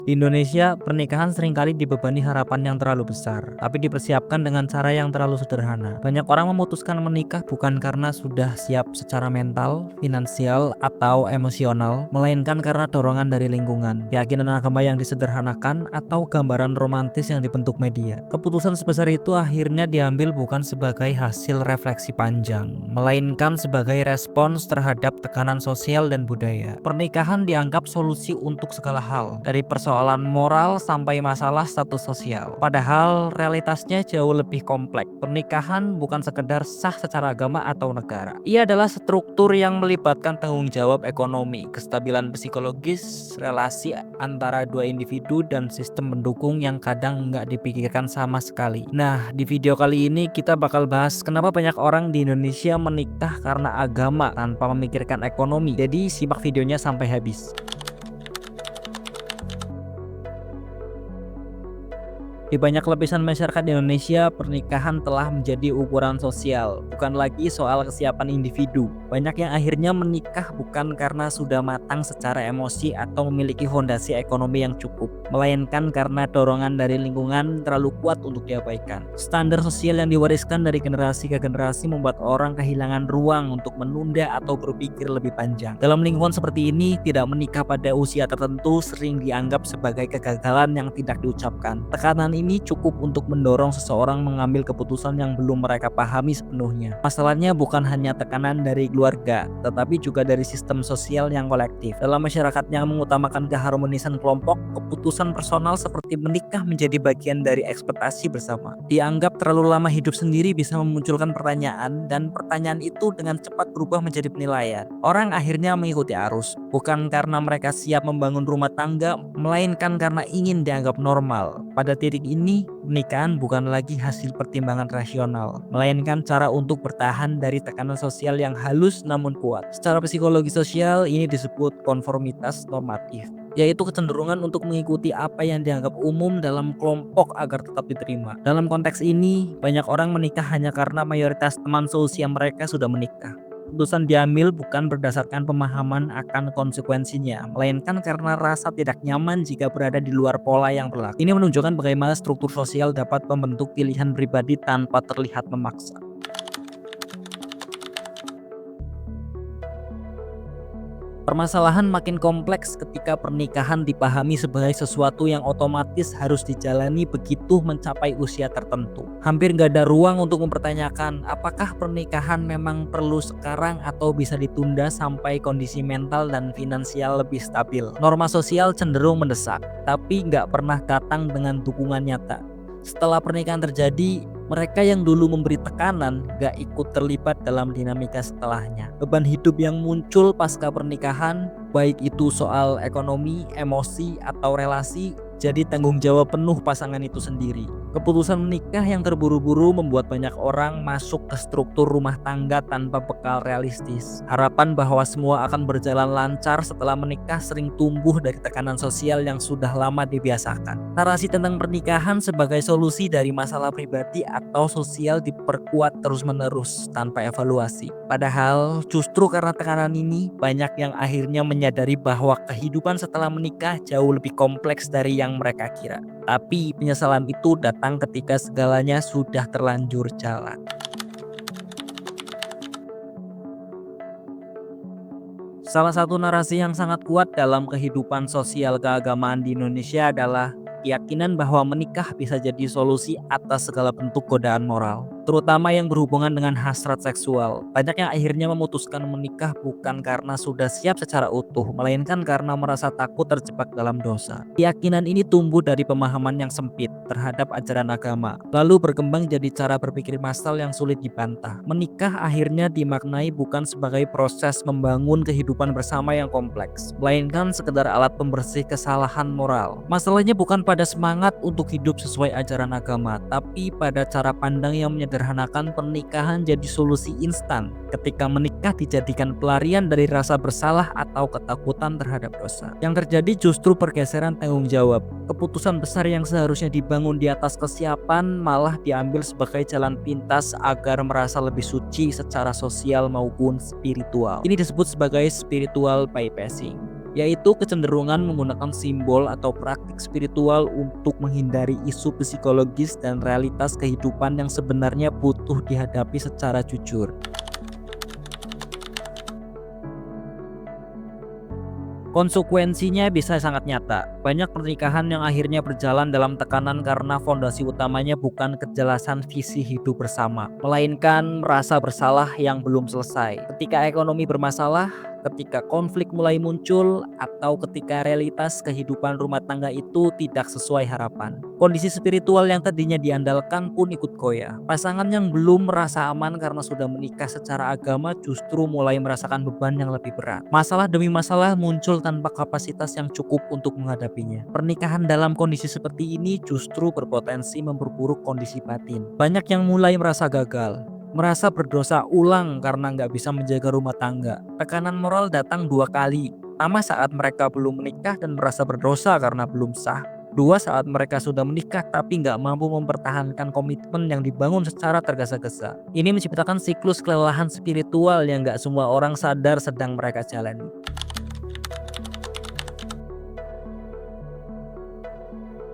Di Indonesia, pernikahan seringkali dibebani harapan yang terlalu besar, tapi dipersiapkan dengan cara yang terlalu sederhana. Banyak orang memutuskan menikah bukan karena sudah siap secara mental, finansial, atau emosional, melainkan karena dorongan dari lingkungan, keyakinan agama yang disederhanakan, atau gambaran romantis yang dibentuk media. Keputusan sebesar itu akhirnya diambil bukan sebagai hasil refleksi panjang, melainkan sebagai respons terhadap tekanan sosial dan budaya. Pernikahan dianggap solusi untuk segala hal, dari persoalan moral sampai masalah status sosial. Padahal realitasnya jauh lebih kompleks. Pernikahan bukan sekedar sah secara agama atau negara. Ia adalah struktur yang melibatkan tanggung jawab ekonomi, kestabilan psikologis, relasi antara dua individu, dan sistem mendukung yang kadang nggak dipikirkan sama sekali. Nah, di video kali ini kita bakal bahas kenapa banyak orang di Indonesia menikah karena agama tanpa memikirkan ekonomi. Jadi simak videonya sampai habis. Di banyak lapisan masyarakat di Indonesia, pernikahan telah menjadi ukuran sosial, bukan lagi soal kesiapan individu. Banyak yang akhirnya menikah bukan karena sudah matang secara emosi atau memiliki fondasi ekonomi yang cukup, melainkan karena dorongan dari lingkungan terlalu kuat untuk diabaikan. Standar sosial yang diwariskan dari generasi ke generasi membuat orang kehilangan ruang untuk menunda atau berpikir lebih panjang. Dalam lingkungan seperti ini, tidak menikah pada usia tertentu sering dianggap sebagai kegagalan yang tidak diucapkan. Tekanan ini cukup untuk mendorong seseorang mengambil keputusan yang belum mereka pahami sepenuhnya. Masalahnya bukan hanya tekanan dari keluarga, tetapi juga dari sistem sosial yang kolektif. Dalam masyarakat yang mengutamakan keharmonisan kelompok, keputusan personal seperti menikah menjadi bagian dari ekspektasi bersama. Dianggap terlalu lama hidup sendiri bisa memunculkan pertanyaan, dan pertanyaan itu dengan cepat berubah menjadi penilaian. Orang akhirnya mengikuti arus, bukan karena mereka siap membangun rumah tangga, melainkan karena ingin dianggap normal. Pada titik ini, pernikahan bukan lagi hasil pertimbangan rasional, melainkan cara untuk bertahan dari tekanan sosial yang halus namun kuat. Secara psikologi sosial, ini disebut konformitas normatif, yaitu kecenderungan untuk mengikuti apa yang dianggap umum dalam kelompok agar tetap diterima. Dalam konteks ini, banyak orang menikah hanya karena mayoritas teman seusia mereka sudah menikah. Keputusan diambil bukan berdasarkan pemahaman akan konsekuensinya, melainkan karena rasa tidak nyaman jika berada di luar pola yang berlaku. Ini menunjukkan bagaimana struktur sosial dapat membentuk pilihan pribadi tanpa terlihat memaksa. Permasalahan makin kompleks ketika pernikahan dipahami sebagai sesuatu yang otomatis harus dijalani begitu mencapai usia tertentu. Hampir nggak ada ruang untuk mempertanyakan apakah pernikahan memang perlu sekarang atau bisa ditunda sampai kondisi mental dan finansial lebih stabil. Norma sosial cenderung mendesak, tapi nggak pernah datang dengan dukungan nyata. Setelah pernikahan terjadi, mereka yang dulu memberi tekanan gak ikut terlibat dalam dinamika setelahnya. Beban hidup yang muncul pasca pernikahan, baik itu soal ekonomi, emosi, atau relasi, jadi tanggung jawab penuh pasangan itu sendiri. Keputusan menikah yang terburu-buru membuat banyak orang masuk ke struktur rumah tangga tanpa bekal realistis. Harapan bahwa semua akan berjalan lancar setelah menikah sering tumbuh dari tekanan sosial yang sudah lama dibiasakan. Narasi tentang pernikahan sebagai solusi dari masalah pribadi atau sosial diperkuat terus-menerus tanpa evaluasi. Padahal justru karena tekanan ini, banyak yang akhirnya menyadari bahwa kehidupan setelah menikah jauh lebih kompleks dari yang mereka kira. Tapi penyesalan itu datang ketika segalanya sudah terlanjur jalan. Salah satu narasi yang sangat kuat dalam kehidupan sosial keagamaan di Indonesia adalah keyakinan bahwa menikah bisa jadi solusi atas segala bentuk godaan moral, terutama yang berhubungan dengan hasrat seksual. Banyak yang akhirnya memutuskan menikah bukan karena sudah siap secara utuh, melainkan karena merasa takut terjebak dalam dosa. Keyakinan ini tumbuh dari pemahaman yang sempit terhadap ajaran agama, lalu berkembang jadi cara berpikir massal yang sulit dibantah. Menikah akhirnya dimaknai bukan sebagai proses membangun kehidupan bersama yang kompleks, melainkan sekedar alat pembersih kesalahan moral. Masalahnya bukan pada semangat untuk hidup sesuai ajaran agama, tapi pada cara pandang yang menyederhanakan pernikahan jadi solusi instan. Ketika menikah dijadikan pelarian dari rasa bersalah atau ketakutan terhadap dosa, yang terjadi justru pergeseran tanggung jawab. Keputusan besar yang seharusnya dibangun di atas kesiapan malah diambil sebagai jalan pintas agar merasa lebih suci secara sosial maupun spiritual. Ini disebut sebagai spiritual bypassing. yaitu kecenderungan menggunakan simbol atau praktik spiritual untuk menghindari isu psikologis dan realitas kehidupan yang sebenarnya butuh dihadapi secara jujur. Konsekuensinya bisa sangat nyata. Banyak pernikahan yang akhirnya berjalan dalam tekanan karena fondasi utamanya bukan kejelasan visi hidup bersama, melainkan merasa bersalah yang belum selesai. Ketika ekonomi bermasalah, ketika konflik mulai muncul, atau ketika realitas kehidupan rumah tangga itu tidak sesuai harapan. Kondisi spiritual yang tadinya diandalkan pun ikut goyah. Pasangan yang belum merasa aman karena sudah menikah secara agama justru mulai merasakan beban yang lebih berat. Masalah demi masalah muncul tanpa kapasitas yang cukup untuk menghadapinya. Pernikahan dalam kondisi seperti ini justru berpotensi memperburuk kondisi batin. Banyak yang mulai merasa gagal, merasa berdosa ulang karena nggak bisa menjaga rumah tangga. Tekanan moral datang dua kali. Pertama saat mereka belum menikah dan merasa berdosa karena belum sah. Dua saat mereka sudah menikah tapi nggak mampu mempertahankan komitmen yang dibangun secara tergesa-gesa. Ini menciptakan siklus kelelahan spiritual yang nggak semua orang sadar sedang mereka jalani.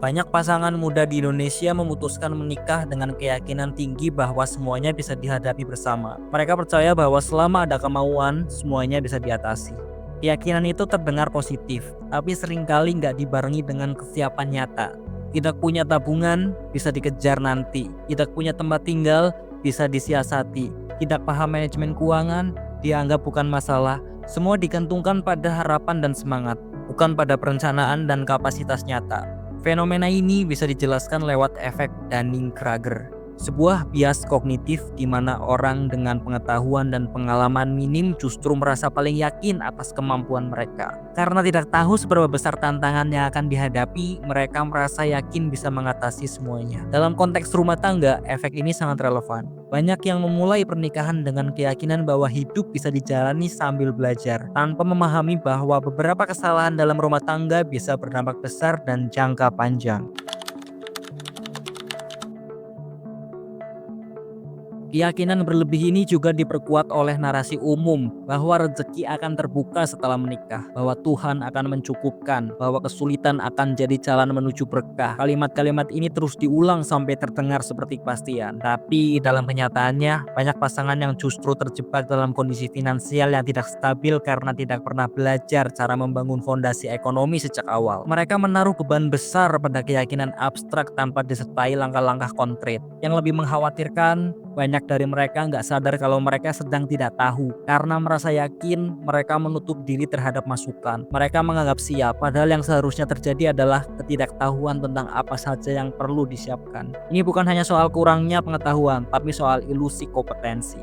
Banyak pasangan muda di Indonesia memutuskan menikah dengan keyakinan tinggi bahwa semuanya bisa dihadapi bersama. Mereka percaya bahwa selama ada kemauan, semuanya bisa diatasi. Keyakinan itu terdengar positif, tapi seringkali nggak dibarengi dengan kesiapan nyata. Tidak punya tabungan, bisa dikejar nanti. Tidak punya tempat tinggal, bisa disiasati. Tidak paham manajemen keuangan, dianggap bukan masalah. Semua digantungkan pada harapan dan semangat, bukan pada perencanaan dan kapasitas nyata. Fenomena ini bisa dijelaskan lewat efek Dunning-Kruger, sebuah bias kognitif di mana orang dengan pengetahuan dan pengalaman minim justru merasa paling yakin atas kemampuan mereka. Karena tidak tahu seberapa besar tantangan yang akan dihadapi, mereka merasa yakin bisa mengatasi semuanya. Dalam konteks rumah tangga, efek ini sangat relevan. Banyak yang memulai pernikahan dengan keyakinan bahwa hidup bisa dijalani sambil belajar, tanpa memahami bahwa beberapa kesalahan dalam rumah tangga bisa berdampak besar dan jangka panjang. Keyakinan berlebih ini juga diperkuat oleh narasi umum bahwa rezeki akan terbuka setelah menikah, bahwa Tuhan akan mencukupkan, bahwa kesulitan akan jadi jalan menuju berkah. Kalimat-kalimat ini terus diulang sampai terdengar seperti kepastian. Tapi dalam kenyataannya, banyak pasangan yang justru terjebak dalam kondisi finansial yang tidak stabil karena tidak pernah belajar cara membangun fondasi ekonomi sejak awal. Mereka menaruh beban besar pada keyakinan abstrak tanpa disertai langkah-langkah konkret. Yang lebih mengkhawatirkan, banyak dari mereka nggak sadar kalau mereka sedang tidak tahu. Karena merasa yakin, mereka menutup diri terhadap masukan. Mereka menganggap siap, padahal yang seharusnya terjadi adalah ketidaktahuan tentang apa saja yang perlu disiapkan. Ini bukan hanya soal kurangnya pengetahuan, tapi soal ilusi kompetensi.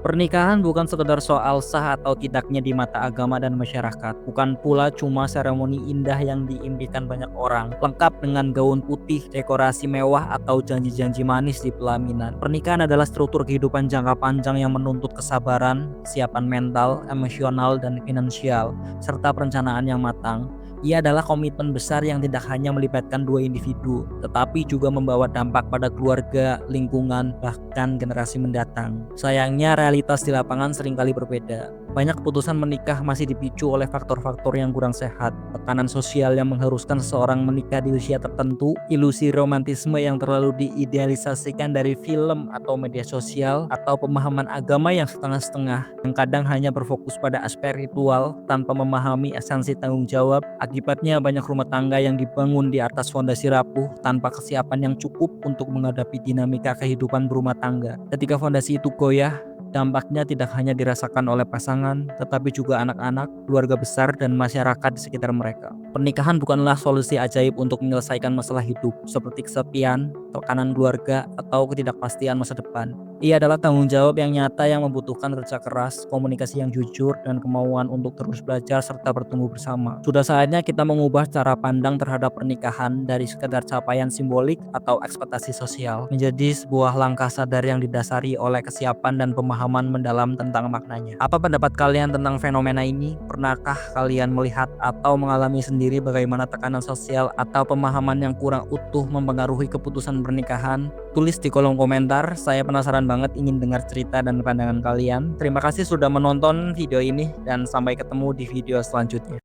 Pernikahan bukan sekedar soal sah atau tidaknya di mata agama dan masyarakat. Bukan pula cuma seremoni indah yang diimpikan banyak orang, lengkap dengan gaun putih, dekorasi mewah, atau janji-janji manis di pelaminan. Pernikahan adalah struktur kehidupan jangka panjang yang menuntut kesabaran, kesiapan mental, emosional, dan finansial, serta perencanaan yang matang. Ia adalah komitmen besar yang tidak hanya melibatkan dua individu, tetapi juga membawa dampak pada keluarga, lingkungan, bahkan generasi mendatang. Sayangnya, realitas di lapangan seringkali berbeda. Banyak keputusan menikah masih dipicu oleh faktor-faktor yang kurang sehat, tekanan sosial yang mengharuskan seseorang menikah di usia tertentu, ilusi romantisme yang terlalu diidealisasikan dari film atau media sosial, atau pemahaman agama yang setengah-setengah, yang kadang hanya berfokus pada aspek ritual tanpa memahami esensi tanggung jawab. Akibatnya banyak rumah tangga yang dibangun di atas fondasi rapuh tanpa kesiapan yang cukup untuk menghadapi dinamika kehidupan berumah tangga. Ketika fondasi itu goyah, dampaknya tidak hanya dirasakan oleh pasangan, tetapi juga anak-anak, keluarga besar, dan masyarakat di sekitar mereka. Pernikahan bukanlah solusi ajaib untuk menyelesaikan masalah hidup, seperti kesepian, tekanan keluarga, atau ketidakpastian masa depan. Ia adalah tanggung jawab yang nyata yang membutuhkan kerja keras, komunikasi yang jujur, dan kemauan untuk terus belajar serta bertumbuh bersama. Sudah saatnya kita mengubah cara pandang terhadap pernikahan dari sekadar capaian simbolik atau ekspektasi sosial menjadi sebuah langkah sadar yang didasari oleh kesiapan dan pemahaman pemahaman mendalam tentang maknanya. Apa pendapat kalian tentang fenomena ini? Pernahkah kalian melihat atau mengalami sendiri bagaimana tekanan sosial atau pemahaman yang kurang utuh mempengaruhi keputusan pernikahan? Tulis di kolom komentar, saya penasaran banget ingin dengar cerita dan pandangan kalian. Terima kasih sudah menonton video ini dan sampai ketemu di video selanjutnya.